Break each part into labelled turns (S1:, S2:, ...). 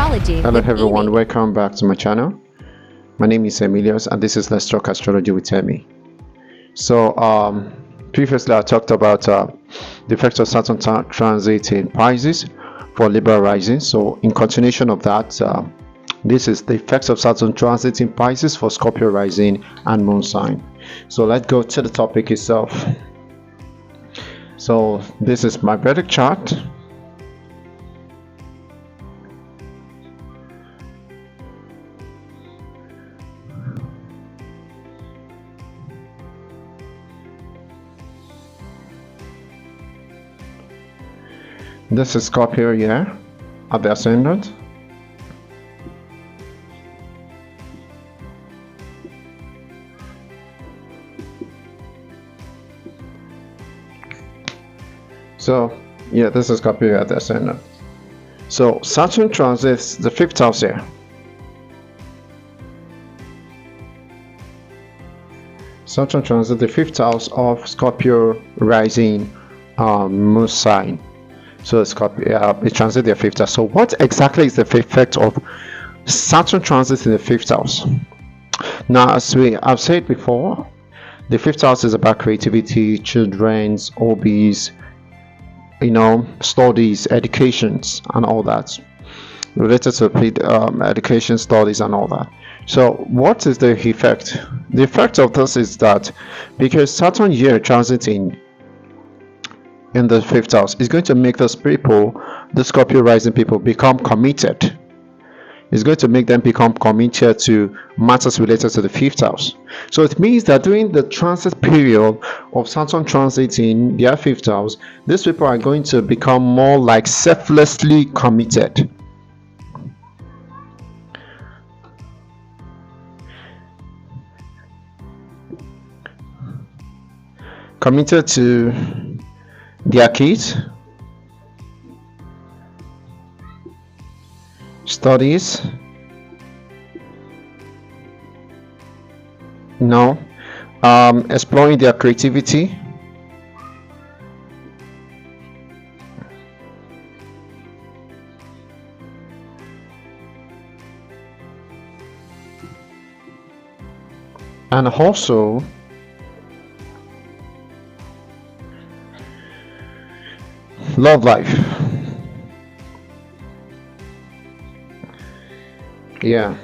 S1: Astrology
S2: Hello
S1: with
S2: everyone,
S1: Amy.
S2: welcome back to my channel. My name is Emilius and this is Let's Talk Astrology with Amy. So previously I talked about the effects of Saturn transit in Pisces for Libra rising. So in continuation of that, this is the effects of Saturn transit in Pisces for Scorpio rising and moon sign. So let's go to the topic itself. So this is my Vedic chart. This is Scorpio here at the ascendant. So yeah, this is Scorpio at the ascendant. So Saturn transits the 5th house here. Saturn transits the 5th house of Scorpio rising moon sign. So Scorpio, it transits the 5th house. So what exactly is the effect of Saturn transit in the 5th house? Now, as I've said before, the 5th house is about creativity, children's hobbies, studies, educations, and all that related to education, studies, and all that. So what is the effect? The effect of this is that because Saturn here transiting in the 5th house is going to make those people, the Scorpio rising people, become committed. It's going to make them become committed to matters related to the 5th house. So it means that during the transit period of Saturn transiting their 5th house, these people are going to become more like selflessly committed. Committed to their kids, studies, exploring their creativity, and also love life. Yeah,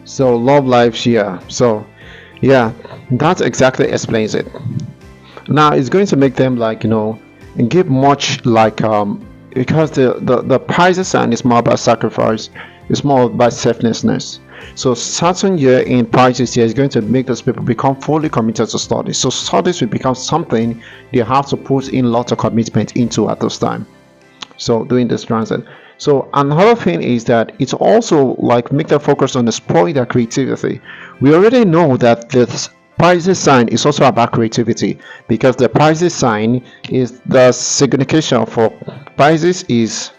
S2: so love life here. So yeah, that exactly explains it. Now it's going to make them give much because the Pisces sign is more about sacrifice, it's more about selflessness. So Saturn here in Pisces here is going to make those people become fully committed to studies. So studies will become something they have to put in a lot of commitment into at this time. So doing this transit. So another thing is that it's also make them focus on exploring their creativity. We already know that this Pisces sign is also about creativity because the Pisces sign is the signification for Pisces is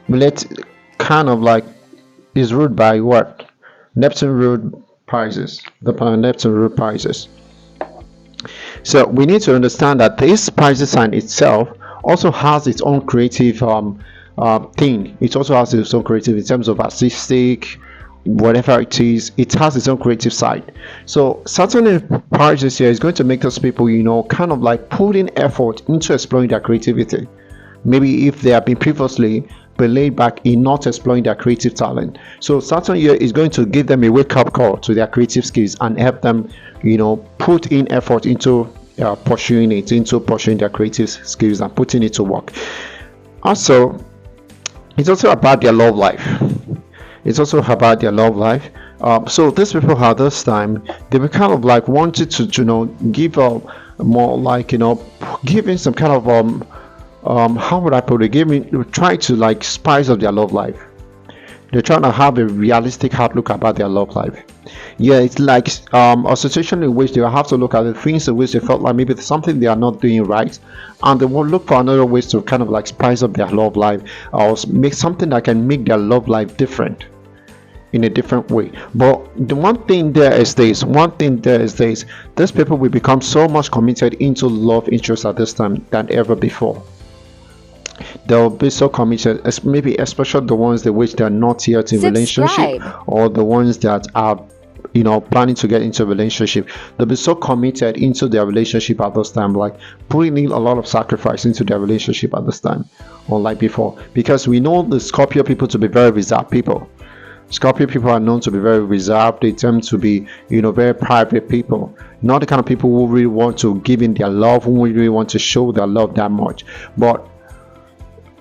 S2: related is ruled by what? Neptune ruled Pisces. The planet Neptune ruled Pisces. So we need to understand that this Pisces sign itself also has its own creative thing. It also has its own creative in terms of artistic, whatever it is. It has its own creative side. So Saturn in Pisces here is going to make those people, put in effort into exploring their creativity. Maybe if they have been previously laid back in not exploring their creative talent. So Saturn here is going to give them a wake-up call to their creative skills and help them, put in effort into pursuing their creative skills and putting it to work. Also, it's also about their love life. So these people at this time, they were wanted to give more giving some kind of how would I put it? Try to spice up their love life. They're trying to have a realistic outlook about their love life. Yeah, it's a situation in which they have to look at the things in which they felt like maybe there's something they are not doing right, and they will look for another ways to spice up their love life or make something that can make their love life different in a different way. But the one thing there is this: these people will become so much committed into love interest at this time than ever before. They'll be so committed, maybe especially the ones that which they're not yet in relationship,
S1: Subscribe.
S2: or the ones that are planning to get into a relationship. They'll be so committed into their relationship at this time, like putting in a lot of sacrifice into their relationship at this time, unlike before, because we know the Scorpio people to be very reserved people. Scorpio people are known to be very reserved. They tend to be, very private people. Not the kind of people who really want to give in their love, who really want to show their love that much. But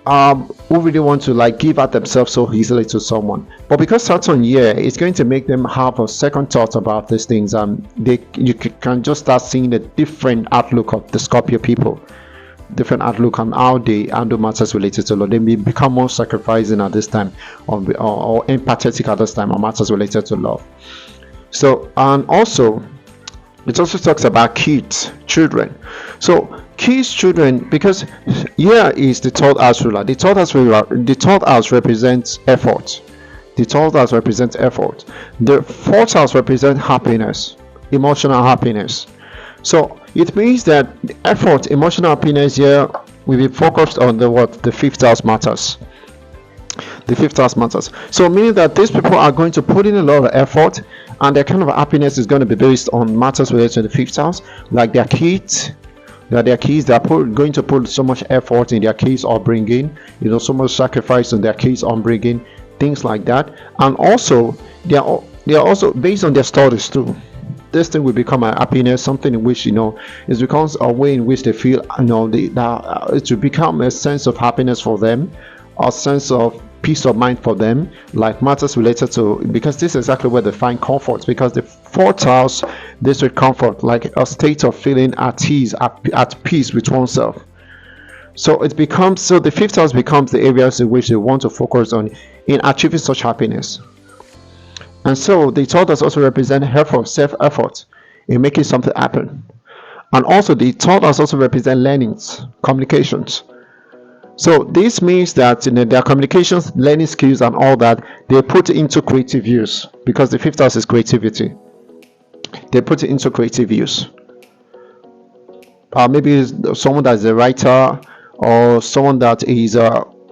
S2: who really want to like give out themselves so easily to someone. But because Saturn here is going to make them have a second thought about these things, you can just start seeing the different outlook of the Scorpio people, different outlook on how they handle matters related to love. They may become more sacrificing at this time, or empathetic at this time on matters related to love. So, and also it also talks about kids, children. So kids, children, because here is the third house ruler. The third house represents effort. The third house represents effort. The fourth house represents happiness, emotional happiness. So it means that the effort, emotional happiness here will be focused on the fifth house matters. The fifth house matters. So meaning that these people are going to put in a lot of effort, and their kind of happiness is going to be based on matters related to the fifth house, like their kids. They are going to put so much effort in their kids upbringing, so much sacrifice on their kids upbringing, things like that. And also they are also based on their studies too. This thing will become a happiness, something in which it becomes a way in which they feel, it will become a sense of happiness for them, a sense of peace of mind for them, like matters related to, because this is exactly where they find comfort, because the fourth house, this with comfort, like a state of feeling at ease, at peace with oneself. So the fifth house becomes the areas in which they want to focus on in achieving such happiness. And so the third house also represent effort, self-effort in making something happen. And also the third house also represent learnings, communications. So this means that their communications, learning skills, and all that, they put into creative use, because the fifth house is creativity. They put it into creative use. Maybe someone that's a writer, or someone that is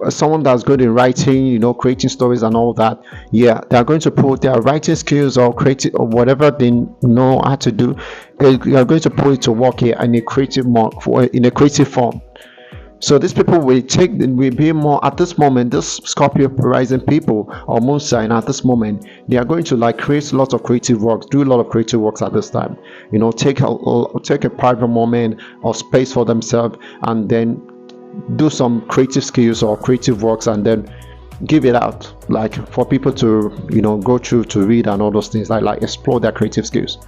S2: someone that's good in writing, creating stories and all that. Yeah, they're going to put their writing skills or creative or whatever they know how to do. They are going to put it to work here in a creative form. So these people will be more at this moment. This Scorpio rising people or moon sign at this moment, they are going to like create a lot of creative works, do a lot of creative works at this time. Take a private moment or space for themselves, and then do some creative skills or creative works, and then give it out, like for people to go through to read and all those things, like explore their creative skills.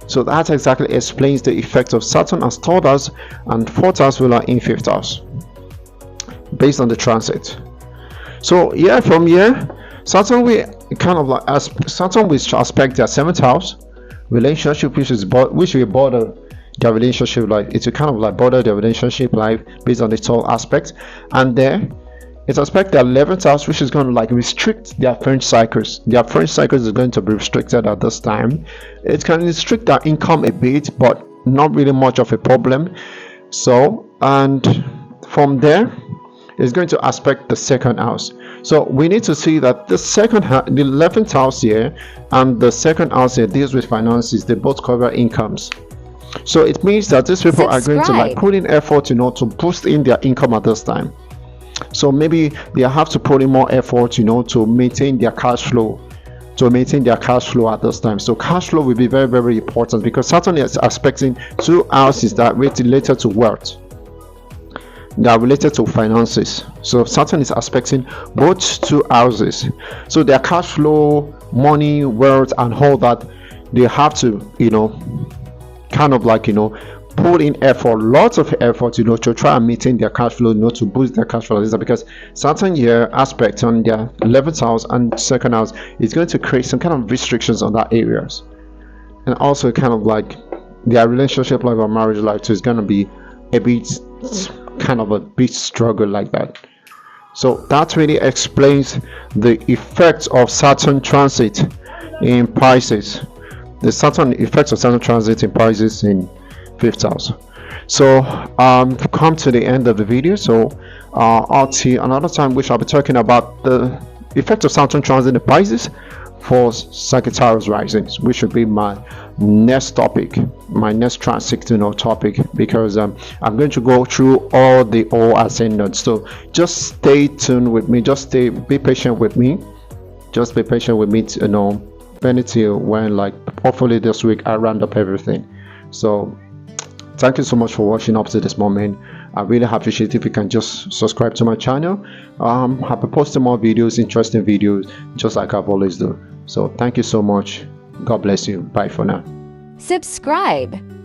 S2: So that exactly explains the effect of Saturn as third house and fourth house ruler in fifth house, based on the transit. So yeah, from here, Saturn will aspect their seventh house relationship, which will border their relationship life. It will kind of like border their relationship life based on the third aspect, and there it aspect their 11th house, which is going to like restrict their French cycles. Their French cycles is going to be restricted at this time. It can restrict their income a bit, but not really much of a problem. So, and from there, it's going to aspect the second house. So we need to see that the 11th house here and the second house here deals with finances. They both cover incomes. So it means that these people are going to like put in effort, to boost in their income at this time. So maybe they have to put in more effort, to maintain their cash flow, at this time. So cash flow will be very, very important, because Saturn is aspecting two houses that are related to wealth, that are related to finances. So Saturn is aspecting both two houses. So their cash flow, money, wealth, and all that, they have to, kind of like, put in effort, lots of effort, to try and maintain their cash flow, to boost their cash flow, because Saturn here aspect on their 11th house and second house is going to create some kind of restrictions on that areas, and also kind of like their relationship life or marriage life is going to be a bit struggle like that. So that really explains the effects of Saturn transit in Pisces. The Saturn effects of Saturn transit in Pisces in fifth house. So we've come to the end of the video. So I'll see another time, which I'll be talking about the effect of Saturn transit the Pisces for Sagittarius risings, which should be my next topic, my next transit topic, because I'm going to go through all the ascendants. So just stay tuned with me, be patient with me, just be patient with me to, until when, like, hopefully this week I round up everything. So thank you so much for watching up to this moment. I really appreciate if you can just subscribe to my channel. I'll be posting more videos, interesting videos, just like I've always do. So thank you so much. God bless you. Bye for now.
S1: Subscribe.